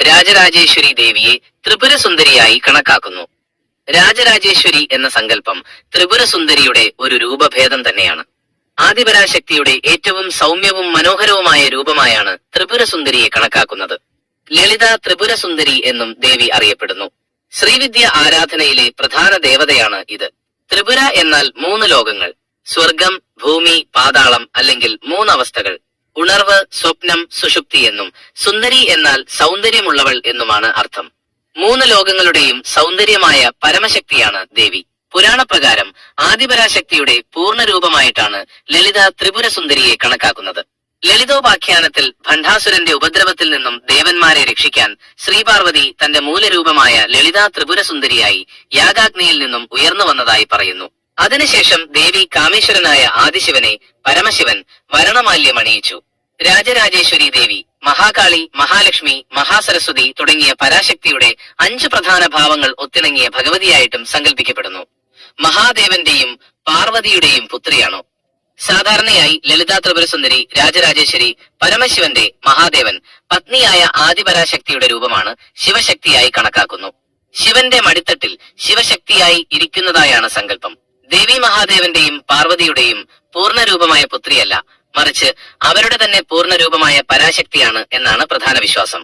രാജരാജേശ്വരി ദേവിയെ ത്രിപുരസുന്ദരിയായി കണക്കാക്കുന്നു. രാജരാജേശ്വരി എന്ന സങ്കല്പം ത്രിപുരസുന്ദരിയുടെ ഒരു രൂപഭേദം തന്നെയാണ്. ആദിപരാശക്തിയുടെ ഏറ്റവും സൗമ്യവും മനോഹരവുമായ രൂപമായാണ് ത്രിപുരസുന്ദരിയെ കണക്കാക്കുന്നത്. ലളിത ത്രിപുരസുന്ദരി എന്നും ദേവി അറിയപ്പെടുന്നു. ശ്രീവിദ്യ ആരാധനയിലെ പ്രധാന ദേവതയാണ് ഇത്. ത്രിപുര എന്നാൽ 3 ലോകങ്ങൾ: സ്വർഗം, ഭൂമി, പാതാളം അല്ലെങ്കിൽ 3 അവസ്ഥകൾ. ഉണർവ്, സ്വപ്നം, സുഷുപ്തി എന്നും സുന്ദരി എന്നാൽ സൗന്ദര്യമുള്ളവൾ എന്നുമാണ് അർത്ഥം. 3 ലോകങ്ങളുടെയും സൗന്ദര്യമായ പരമശക്തിയാണ് ദേവി. പുരാണപ്രകാരം ആദിപരാശക്തിയുടെ പൂർണ്ണരൂപമായിട്ടാണ് ലളിത ത്രിപുരസുന്ദരിയെ കണക്കാക്കുന്നത്. ലളിതോപാഖ്യാനത്തിൽ ഭണ്ഡാസുരന്റെ ഉപദ്രവത്തിൽ നിന്നും ദേവന്മാരെ രക്ഷിക്കാൻ ശ്രീപാർവതി തന്റെ മൂലരൂപമായ ലളിത ത്രിപുരസുന്ദരിയായി യാഗാഗ്നിയിൽ നിന്നും ഉയർന്നു വന്നതായി പറയുന്നു. അതിനുശേഷം ദേവി കാമേശ്വരനായ ആദിശിവനെ പരമശിവൻ വരണമാല്യമണിയിച്ചു. രാജരാജേശ്വരി ദേവി മഹാകാളി, മഹാലക്ഷ്മി, മഹാസരസ്വതി തുടങ്ങിയ പരാശക്തിയുടെ 5 പ്രധാന ഭാവങ്ങൾ ഒത്തിണങ്ങിയ ഭഗവതിയായിട്ടും സങ്കല്പിക്കപ്പെടുന്നു. മഹാദേവന്റെയും പാർവതിയുടെയും പുത്രിയാണോ? സാധാരണയായി ലളിത ത്രിപുരസുന്ദരി, രാജരാജേശ്വരി, പരമശിവന്റെ മഹാദേവൻ പത്നിയായ ആദിപരാശക്തിയുടെ രൂപമാണ് ശിവശക്തിയായി കണക്കാക്കുന്നു. ശിവന്റെ മടിത്തട്ടിൽ ശിവശക്തിയായി ഇരിക്കുന്നതായാണ് സങ്കല്പം. ദേവി മഹാദേവന്റെയും പാർവതിയുടെയും പൂർണ്ണരൂപമായ പുത്രിയല്ല, മറിച്ച് അവരുടെ തന്നെ പൂർണ്ണരൂപമായ പരാശക്തിയാണ് എന്നാണ് പ്രധാന വിശ്വാസം.